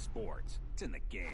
sports. It's in the game.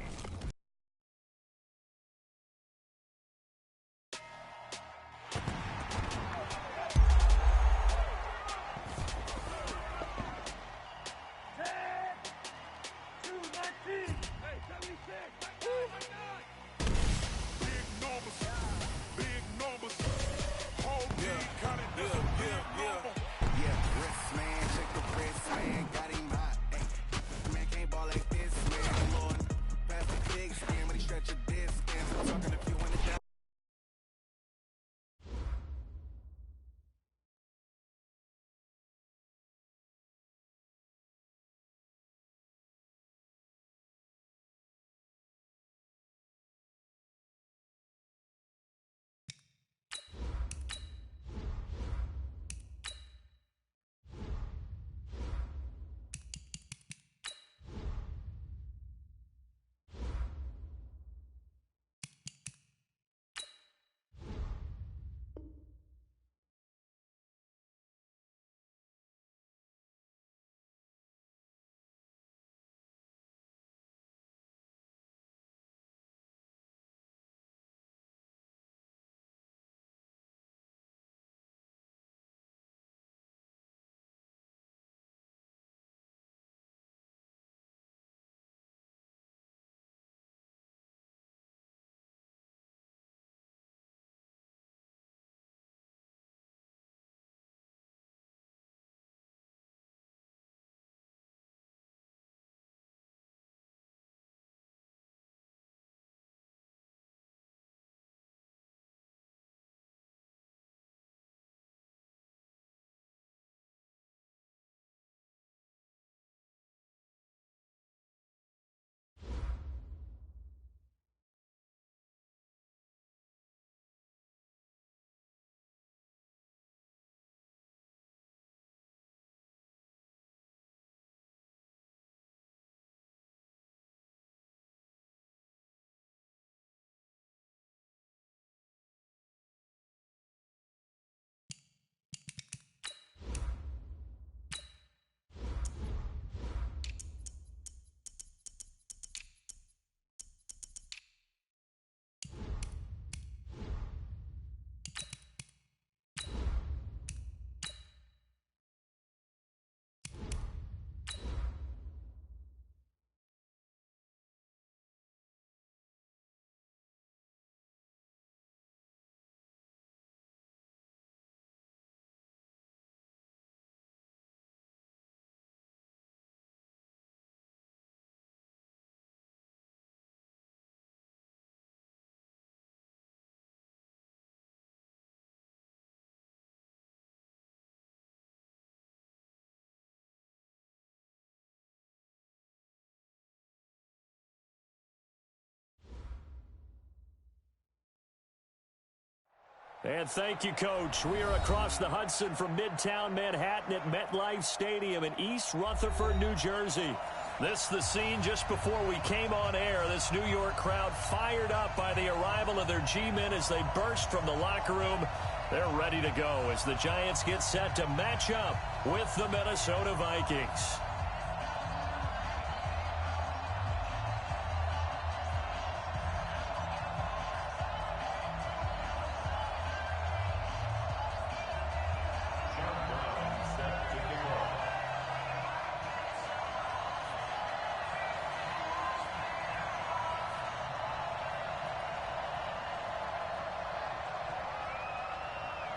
And thank you, Coach. We are across the Hudson from Midtown Manhattan at MetLife Stadium in East Rutherford, New Jersey. This the scene just before we came on air. This New York crowd fired up by the arrival of their G-men as they burst from the locker room. They're ready to go as the Giants get set to match up with the Minnesota Vikings.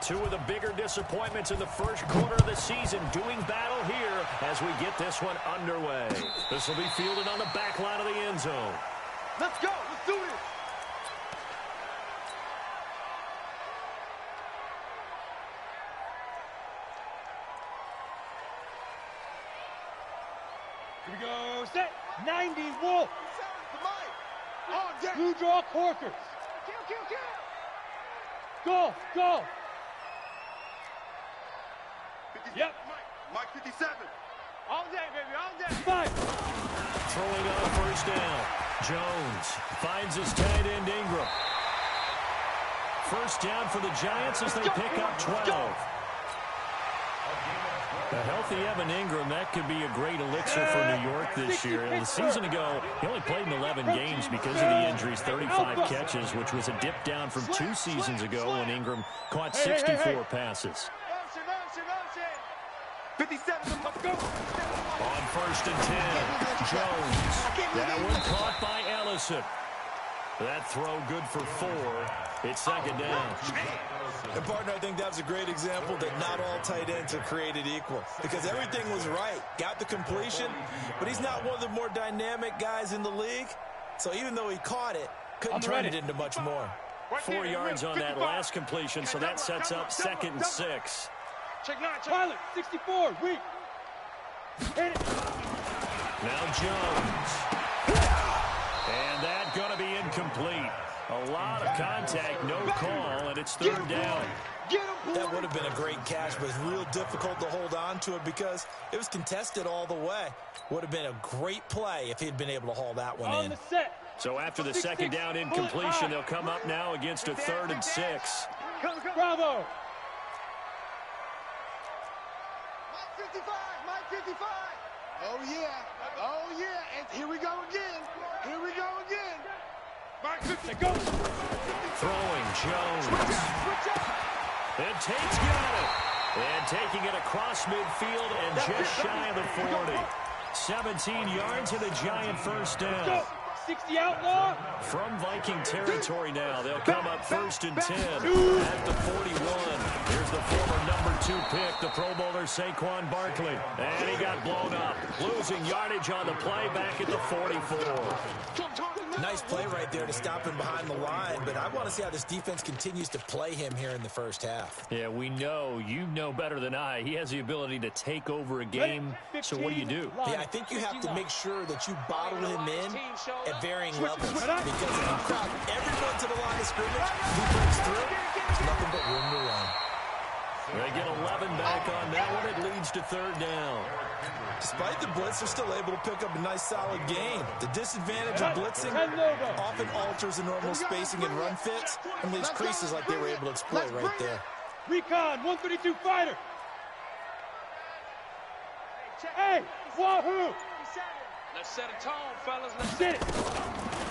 Two of the bigger disappointments in the first quarter of the season doing battle here as we get this one underway. This will be fielded on the back line of the end zone. Let's go. Let's do this. Here we go. Set. 90 Wolf. On deck. Blue draw Corkers. Kill. Go. Yep. Mike 57. All day, baby, all day. Mike. Throwing on first down. Jones finds his tight end Ingram. First down for the Giants as they pick up 12. A healthy Evan Ingram, that could be a great elixir for New York this year. The season ago, he only played in 11 games because of the injuries, 35 catches, which was a dip down from 2 seasons ago when Ingram caught 64 passes. 57, let's go. On 1st and 10, Jones. That one caught by Ellison. That throw good for 4. It's 2nd down. And, partner, I think that was a great example that not all tight ends are created equal, because everything was right. Got the completion, but he's not one of the more dynamic guys in the league. So even though he caught it, couldn't turn it into much more. 4 yards on that last completion, so that sets up 2nd and 6. Check 9, pilot, 64, weak. Hit it. Now Jones. And that going to be incomplete. A lot of contact, no call, and it's 3rd down. That would have been a great catch, but it's real difficult to hold on to it because it was contested all the way. Would have been a great play if he'd been able to haul that one in. So after the 2nd down incompletion, they'll come up now against a 3rd and 6. Bravo. Mike 55. Oh, yeah. Oh, yeah. And here we go again. Here we go again. Mike 50, go. Throwing Jones. And Tate's got it. And taking it across midfield and just shy of the 40. 17 yards and a giant 1st down. 60 outlaw. From Viking territory now, they'll come up 1st and 10 at the 41. Here's the former number 2 pick, the Pro Bowler Saquon Barkley. And he got blown up, losing yardage on the play back at the 44. Nice play right there to stop him behind the line, but I want to see how this defense continues to play him here in the 1st half. Yeah, we know, you know better than I, he has the ability to take over a game, so what do? Yeah, I think you have to make sure that you bottle him in at varying levels, because if you crowd everyone to the line of scrimmage, he breaks through, there's nothing but room to run. They get 11 back on that one. It leads to 3rd down. Despite the blitz, they're still able to pick up a nice, solid gain. The disadvantage of blitzing often alters the normal spacing and run fits and leaves creases like they were able to exploit right there. Recon, 132 fighter. Hey, wahoo! Let's set a tone, fellas. Let's get it.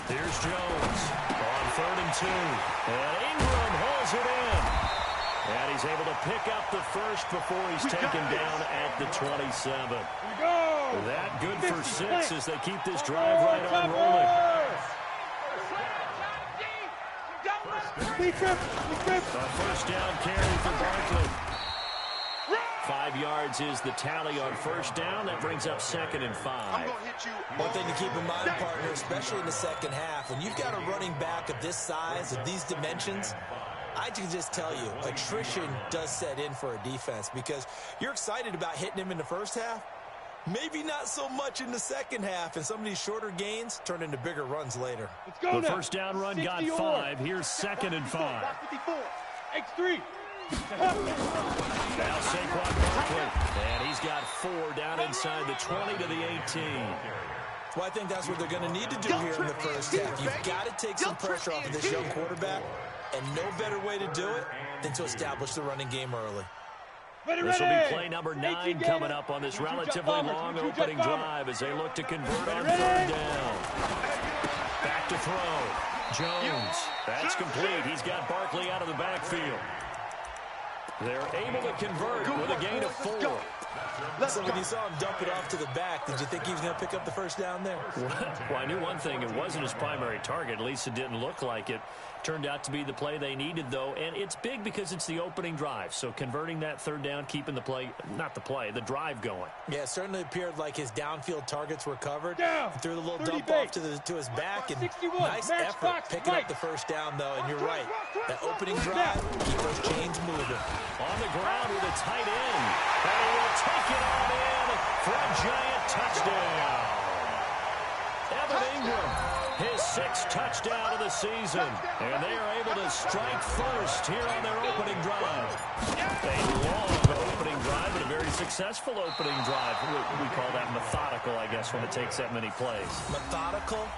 Here's Jones on 3rd and 2. And Ingram holds it in. And he's able to pick up the 1st before he's taken down at the 27. That good for 6 as they keep this drive right on rolling. A 1st down carry for Barkley. 5 yards is the tally on 1st down. That brings up 2nd and 5. One thing to keep in mind, partner, especially in the 2nd half, when you've got a running back of this size, of these dimensions, I can just tell you, attrition does set in for a defense because you're excited about hitting him in the 1st half. Maybe not so much in the 2nd half, and some of these shorter gains turn into bigger runs later. The 1st down run got 5. Here's 2nd and 5. X3. Now Saquon Barkley, and he's got 4 down inside the 20 to the 18. Well, I think that's what they're going to need to do here in the 1st half. You've got to take some pressure off of this young quarterback, and no better way to do it than to establish the running game early. This will be play number 9 coming up on this relatively long opening drive as they look to convert on 3rd down. Back to throw. Jones. That's complete. He's got Barkley out of the backfield. They're able to convert with a gain of 4. So when you saw him dump it off to the back, did you think he was going to pick up the 1st down there? Well, I knew one thing. It wasn't his primary target. At least it didn't look like it. Turned out to be the play they needed, though, and it's big because it's the opening drive. So converting that 3rd down, keeping the play, not the play, the drive going. Yeah, it certainly appeared like his downfield targets were covered. He threw the little dump off to his back, and nice effort picking up the 1st down, though. And you're right, that opening drive, keep those chains moving. On the ground with a tight end, and he will take it on in for a giant touchdown. Evan Ingram, his 6th touchdown of the season, and they are able to strike first here on their opening drive. A long opening drive, but a very successful opening drive. We call that methodical, I guess, when it takes that many plays. Methodical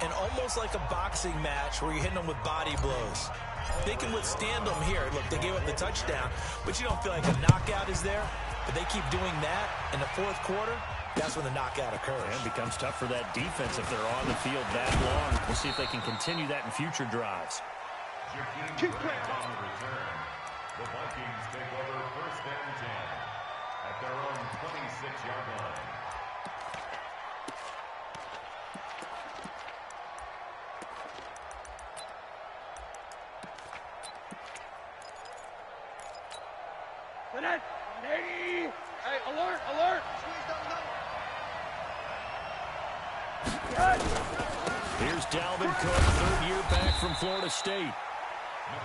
and almost like a boxing match where you're hitting them with body blows. They can withstand them here. Look, they gave up the touchdown, but you don't feel like a knockout is there. If they keep doing that in the fourth quarter, that's when the knockout occurs. And it becomes tough for that defense if they're on the field that long. We'll see if they can continue that in future drives. On the return, the Vikings take over 1st and 10 at their own 26-yard line. Hey, alert, alert! Here's Dalvin Cook, 3rd year back from Florida State.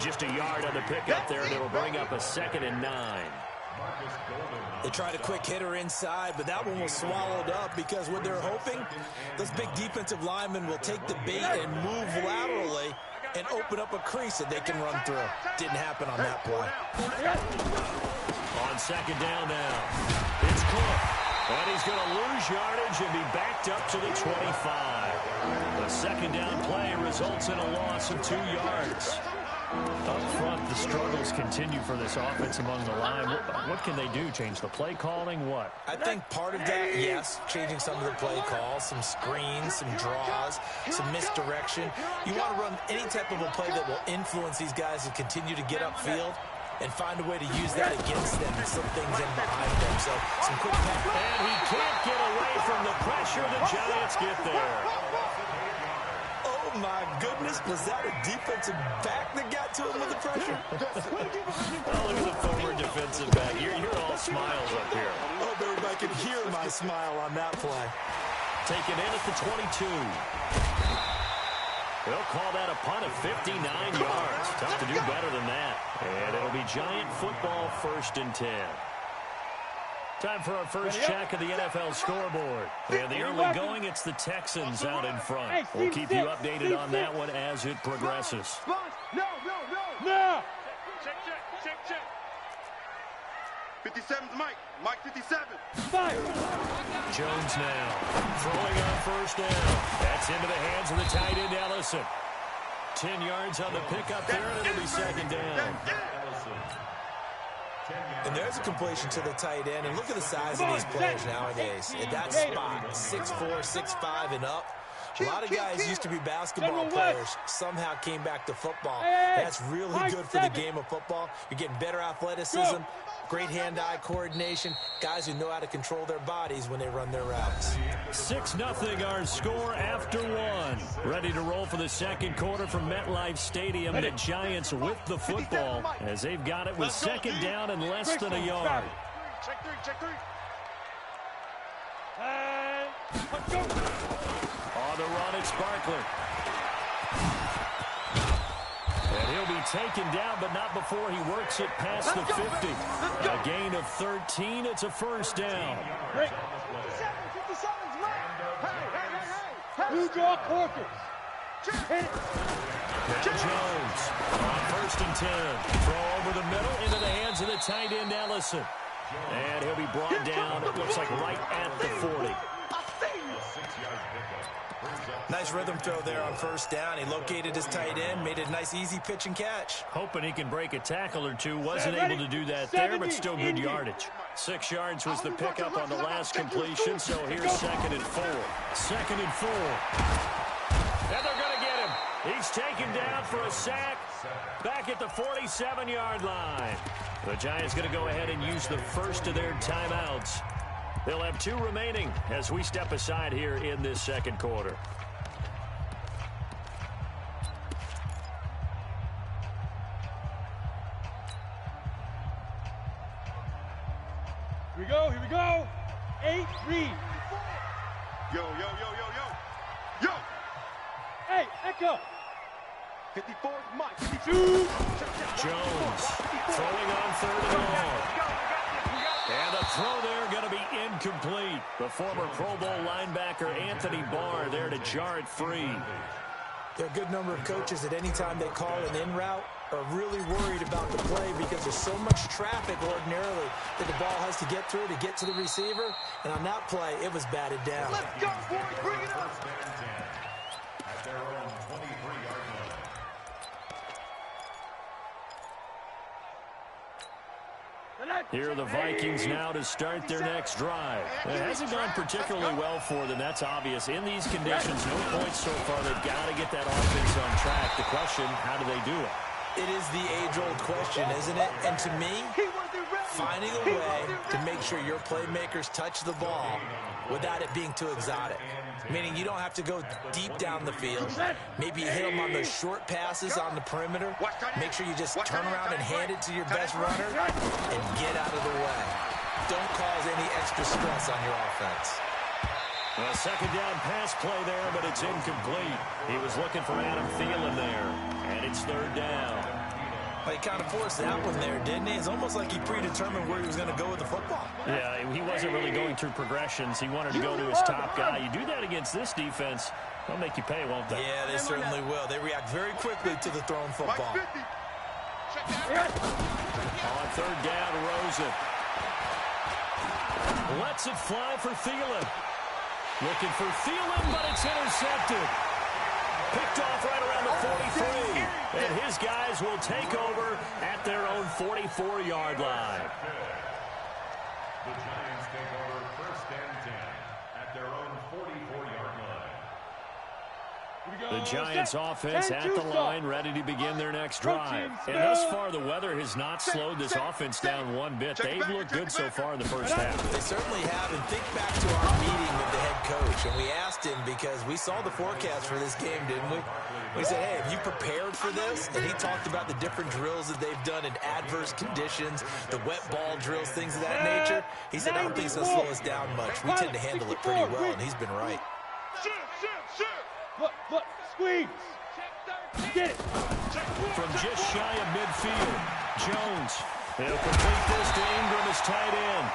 Just a yard on the pickup there, and it'll bring up a 2nd and 9. They tried a quick hitter inside, but that one was swallowed up because what they're hoping, those big defensive linemen will take the bait and move laterally and open up a crease that they can run through. Didn't happen on that play. On 2nd down now, it's Cook. And he's going to lose yardage and be backed up to the 25. The 2nd down play results in a loss of 2 yards. Up front, the struggles continue for this offense among the line. What can they do? Change the play calling? What? I think part of that, yes, changing some of the play calls, some screens, some draws, some misdirection. You want to run any type of a play that will influence these guys to continue to get upfield and find a way to use that against them and slip things in behind them. So some quick pass. And he can't get away from the pressure. The Giants get there. Oh, my goodness. Was that a defensive back that got to him with the pressure? Oh, look at the forward defensive back. You're all smiles up here. I hope everybody can hear my smile on that play. Taken in at the 22. They'll call that a punt of 59 yards. Tough to do better than that. And it'll be Giant football, 1st and 10. Time for our first check of the NFL scoreboard. And the early going, it's the Texans out in front. We'll keep you updated on that one as it progresses. No! Check. 57's Mike. Mike 57. Jones now throwing on 1st down. That's into the hands of the tight end, Ellison. 10 yards on the pickup there, and it'll be 2nd down. And there's a completion to the tight end. And look at the size of these players nowadays. At that spot, 6'4", 6'5", and up. A lot of guys used to be basketball players, somehow came back to football. That's really good for the game of football. You're getting better athleticism, great hand-eye coordination, guys who know how to control their bodies when they run their routes. 6-0 our score after 1. Ready to roll for the 2nd quarter from MetLife Stadium. The Giants with the football as they've got it with 2nd down and less than a yard. Check three. On the run, it's Barkley. And he'll be taken down, but not before he works it past the 50. A gain of 13. It's a 1st down. 57's Mike. Blue draw Corkers. Jones on 1st and 10. Throw over the middle into the hands of the tight end, Ellison. And he'll be brought down, it looks like right at the 40. Nice rhythm throw there on 1st down. He located his tight end, made a nice easy pitch and catch. Hoping he can break a tackle or two. Wasn't able to do that there, but still good yardage. 6 yards was the pickup on the last completion, so here's 2nd and 4. 2nd and 4. And they're going to get him. He's taken down for a sack back at the 47-yard line. The Giants going to go ahead and use the first of their timeouts. They'll have 2 remaining as we step aside here in this 2nd quarter. Here we go. 8 read. Yo. Hey, Echo. 54's Mike. 52. Jones throwing on 3rd and long. And the throw there going to be incomplete. The former Pro Bowl linebacker Anthony Barr there to jar it free. There are a good number of coaches that any time they call an in route are really worried about the play because there's so much traffic ordinarily that the ball has to get through to get to the receiver. And on that play, it was batted down. Let's go, boys. Bring it up. At their own 23-yard line. Here are the Vikings now to start their next drive. It hasn't gone particularly well for them, that's obvious. In these conditions, no points so far. They've got to get that offense on track. The question, how do they do it? It is the age-old question, isn't it? And to me, finding a way to make sure your playmakers touch the ball without it being too exotic. Meaning you don't have to go deep down the field. Maybe you hit them on those short passes on the perimeter. Make sure you just turn around and hand it to your best runner and get out of the way. Don't cause any extra stress on your offense. A second down pass play there, but it's incomplete. He was looking for Adam Thielen there, and it's third down. Well, he kind of forced that one there, didn't he? It's almost like he predetermined where he was going to go with the football. Yeah, he wasn't really going through progressions. He wanted to go to his top guy. You do that against this defense, they'll make you pay, won't they? Yeah, they certainly will. They react very quickly to the thrown football. On third down, Rosen lets it fly for Thielen. Looking for Thielen, but it's intercepted. Picked off right around the 43. And his guys will take over at their own 44-yard line. The Giants take over first and 10 at their own 44-yard line. The Giants offense at the line, ready to begin their next drive. And thus far, the weather has not slowed this offense down one bit. They've looked good so far in the first half. They certainly have. And think back to our meeting with the head coach. And we asked him, because we saw the forecast for this game, didn't we? We said, hey, have you prepared for this? And he talked about the different drills that they've done in adverse conditions, the wet ball drills, things of that nature. He said, I don't think it's going to slow us down much. We tend to handle it pretty well, and he's been right. Look, squeeze. Get it. From just shy of midfield, Jones. He'll complete this to Ingram as tight end.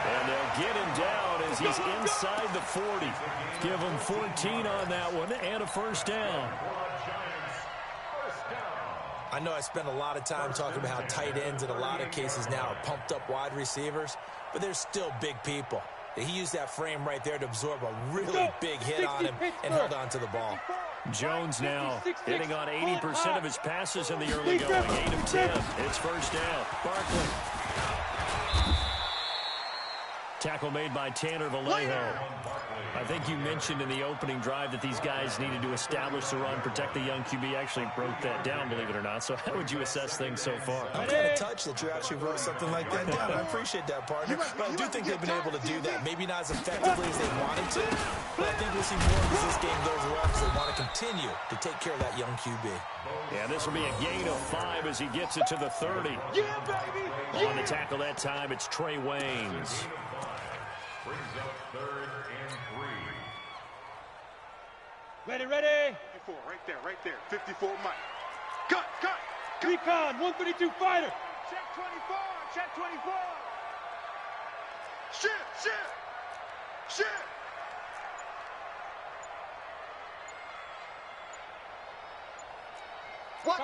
And they'll get him down as he's inside the 40. Give him 14 on that one and a first down. I know I spent a lot of time talking about how tight ends in a lot of cases now are pumped up wide receivers, but they're still big people. He used that frame right there to absorb a really big hit on him and held on to the ball. Jones now hitting on 80% of his passes in the early going. 8 of 10. It's first down. Barkley. Tackle made by Tanner Vallejo. I think you mentioned in the opening drive that these guys needed to establish the run, protect the young QB. Actually wrote that down, believe it or not. So how would you assess things so far? I'm kind of touched that you actually wrote something like that down. I appreciate that, partner. But I do think they've been able to do that. Maybe not as effectively as they wanted to, but I think we'll see more as this game goes well because they want to continue to take care of that young QB. Yeah, this will be a gain of 5 as he gets it to the 30. Yeah, baby. On the tackle that time, it's Trey Waynes. Brings up third and 3. Ready. 54, right there. 54, Mike. Cut. Recon, 132 fighter. Check 24. Shit. What?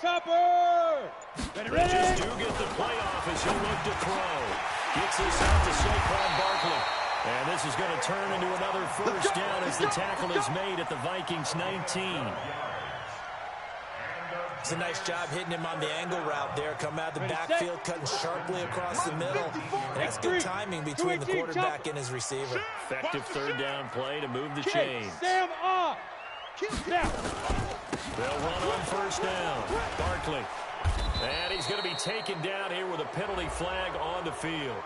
Topper. They just do get the playoff as he'll look to throw. Gets this out to Saquon Barkley. And this is going to turn into another first down as the tackle is made at the Vikings 19. It's a nice job hitting him on the angle route there. Come out of the backfield, cutting sharply across the middle. And that's good timing between the quarterback and his receiver. Effective third down play to move the chains. Sam on. Now. They'll run on first down. Barkley. And he's going to be taken down here with a penalty flag on the field.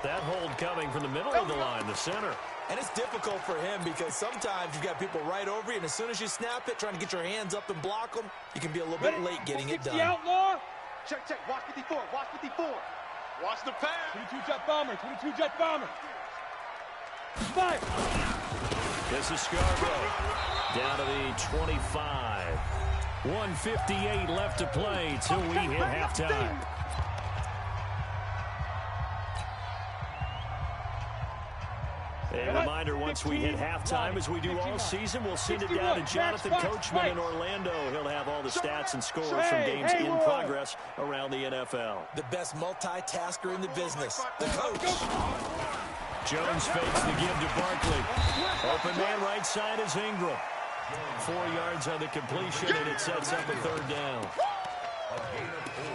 That hold coming from the middle of the line, the center. And it's difficult for him because sometimes you've got people right over you, and as soon as you snap it, trying to get your hands up and block them, you can be a little bit late getting it done. Outlaw. Check. Watch 54. Watch the pass. 22 jet bomber. 5. This is Scarborough. Down to the 25. 1:58 left to play till we hit halftime. A reminder, once we hit halftime, as we do all season, we'll send it down to Jonathan Coachman in Orlando. He'll have all the stats and scores from games in progress around the NFL. The best multitasker in the business, the coach. Jones fakes the give to Barkley. Open man right side is Ingram. 4 yards on the completion, and it sets up a third down.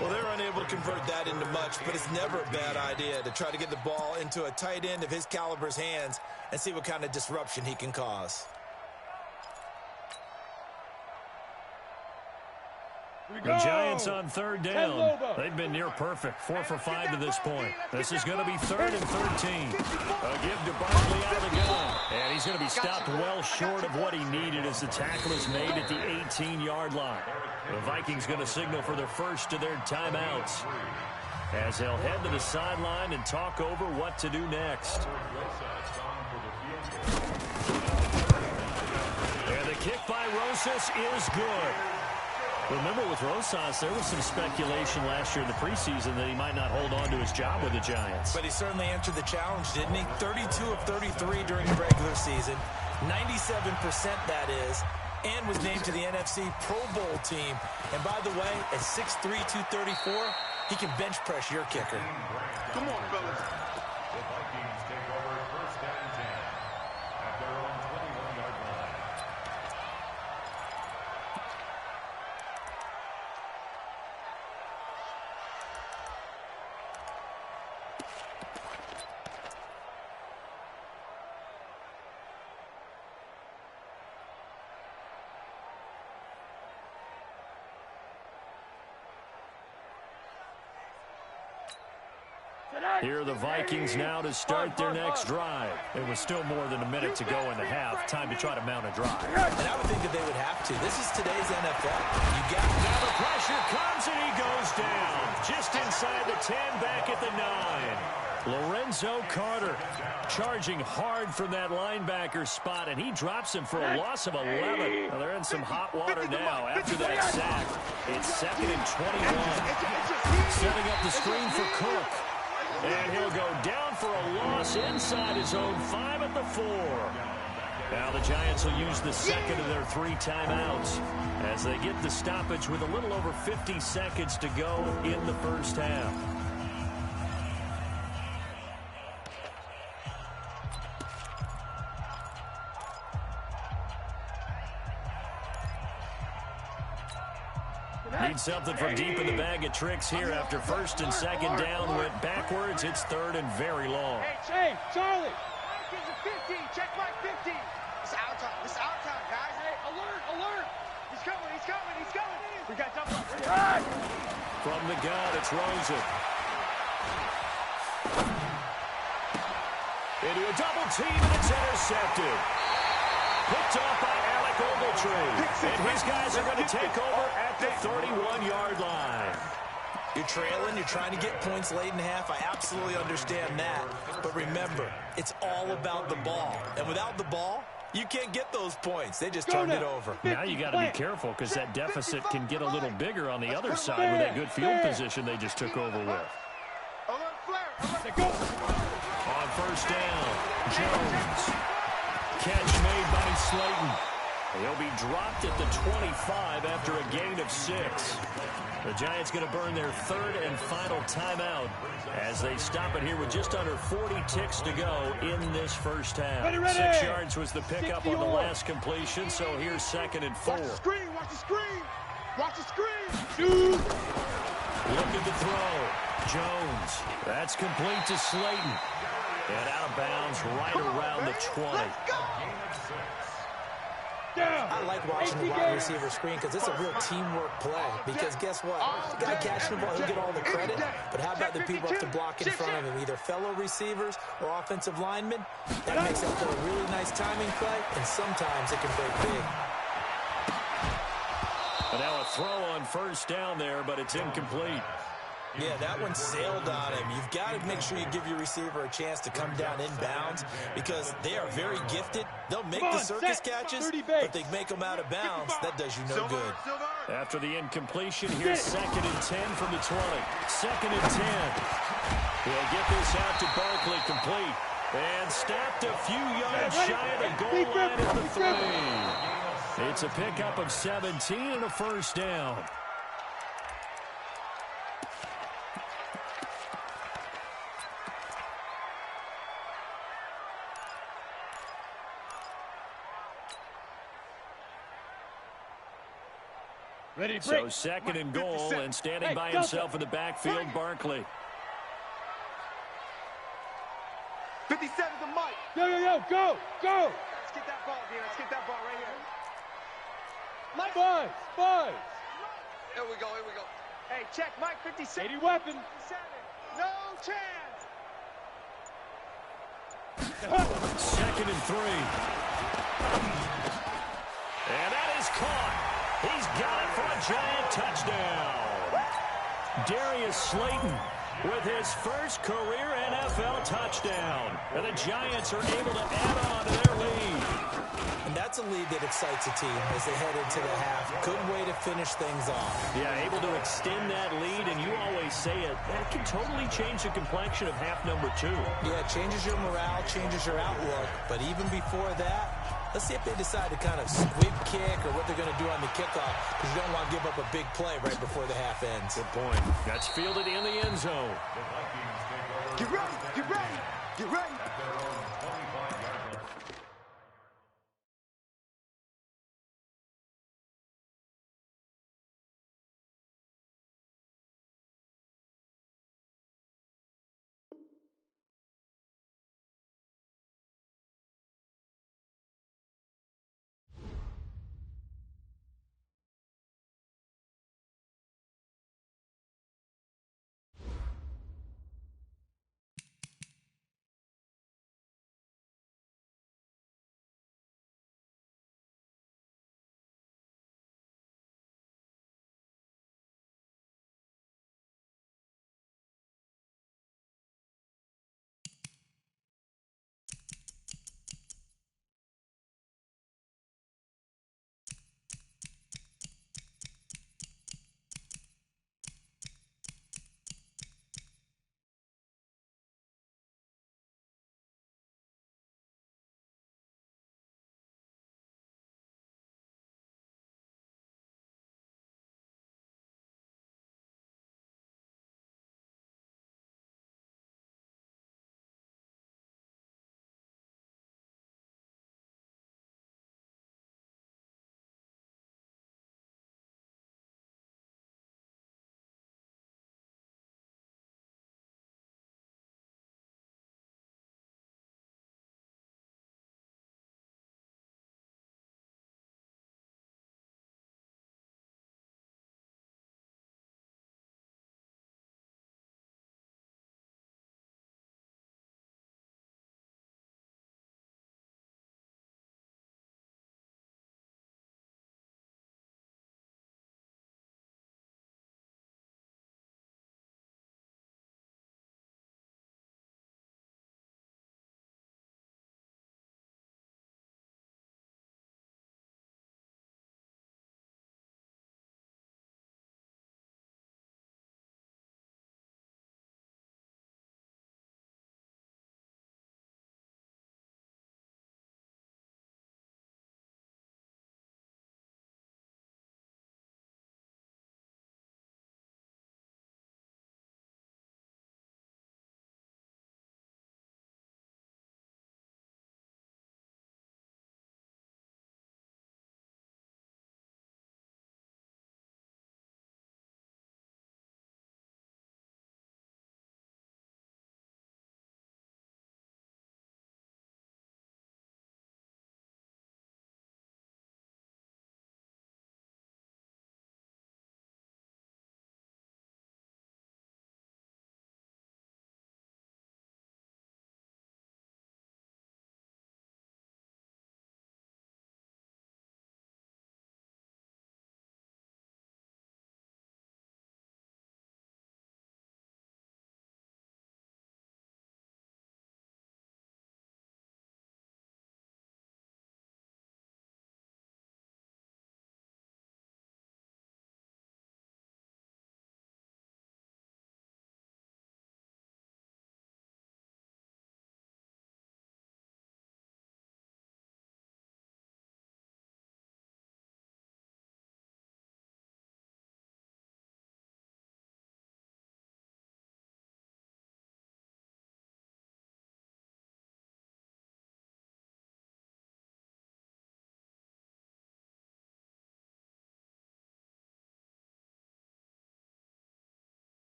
Well, they're unable to don't convert that into much, but it's never a bad idea to try to get the ball into a tight end of his caliber's hands and see what kind of disruption he can cause. The Giants on third down. They've been near perfect, 4 for 5 to this point. This is going to be 3rd and 13. A give to Barkley out of the gun. And he's going to be stopped well short of what he needed as the tackle is made at the 18-yard line. The Vikings going to signal for their first of their timeouts as they'll head to the sideline and talk over what to do next. And the kick by Rosas is good. Remember, with Rosas, there was some speculation last year in the preseason that he might not hold on to his job with the Giants. But he certainly answered the challenge, didn't he? 32 of 33 during the regular season, 97% that is, and was named to the NFC Pro Bowl team. And by the way, at 6'3", 234, he can bench press your kicker. Come on, fellas. The Vikings take over 1st and 10 at their own 21-yard line. Here are the Vikings now to start their next drive. It was still more than a minute to go in the half. Time to try to mount a drive. And I would think that they would have to. This is today's NFL. You got now the pressure comes and he goes down. Just inside the 10, back at the 9. Lorenzo Carter charging hard from that linebacker spot, and he drops him for a loss of 11. Well, they're in some hot water now after that sack. It's 2nd and 21. Setting up the screen for Cook. And he'll go down for a loss inside his own 5 at the 4. Now the Giants will use the second of their 3 timeouts as they get the stoppage with a little over 50 seconds to go in the first half. Need something from deep in the bag of tricks here after 1st and 2nd down went backwards. It's 3rd and very long. Hey, Charlie. Get to 50. Check my 50. It's our time. It's our time, guys. Hey, alert. He's coming. We got to jump up. From the gun, it's Rosen. Into a double team, and it's intercepted. Picked off by Alec Ogletree. And his guys are going to take over at the 31-yard line. You're trailing, you're trying to get points late in the half. I absolutely understand that. But remember, it's all about the ball. And without the ball, you can't get those points. They just turned it over. Now you got to be careful because that deficit can get a little bigger on the other side with that good field position they just took over with. On 1st down, Jones. Catch made by Slayton. He'll be dropped at the 25 after a gain of 6. The Giants going to burn their 3rd and final timeout as they stop it here with just under 40 ticks to go in this first half. 6 yards was the pickup on the last completion, so here's 2nd and 4. Watch the screen. Look at the throw. Jones. That's complete to Slayton. And out of bounds right around the 20. I like watching the wide receiver screen because it's a real teamwork play. Because guess what? The guy catching the ball, he'll get all the credit. But how about the people up to block in front of him? Either fellow receivers or offensive linemen. That makes that play a really nice timing play, and sometimes it can break big. And now a throw on 1st down there, but it's incomplete. Yeah, that one sailed on him. You've got to make sure you give your receiver a chance to come down inbounds because they are very gifted. They'll make the circus catches, but they make them out of bounds. That does you no good. After the incompletion, here's 2nd and 10 from the 20. 2nd and 10. He'll get this out to Barkley complete. And stopped a few yards shy of the goal line at the 3. It's a pickup of 17 and a 1st down. Ready, So second and goal, and standing by himself in the backfield, Barkley. 57's the mic. Yo, go! Let's get that ball, dude. Let's get that ball right here. Mike. Five. Here we go. Hey, check Mike 57. 80 weapon. 57. No chance. Second and 3. And that is caught. He's got it for a giant touchdown. Darius Slayton with his first career NFL touchdown. And the Giants are able to add on to their lead. And that's a lead that excites a team as they head into the half. Good way to finish things off. Yeah, able to extend that lead, and you always say it, that can totally change the complexion of half number 2. Yeah, it changes your morale, changes your outlook. But even before that, let's see if they decide to kind of squib kick or what they're going to do on the kickoff, because you don't want to give up a big play right before the half ends. Good point. That's fielded in the end zone. The Vikings take over. Get ready.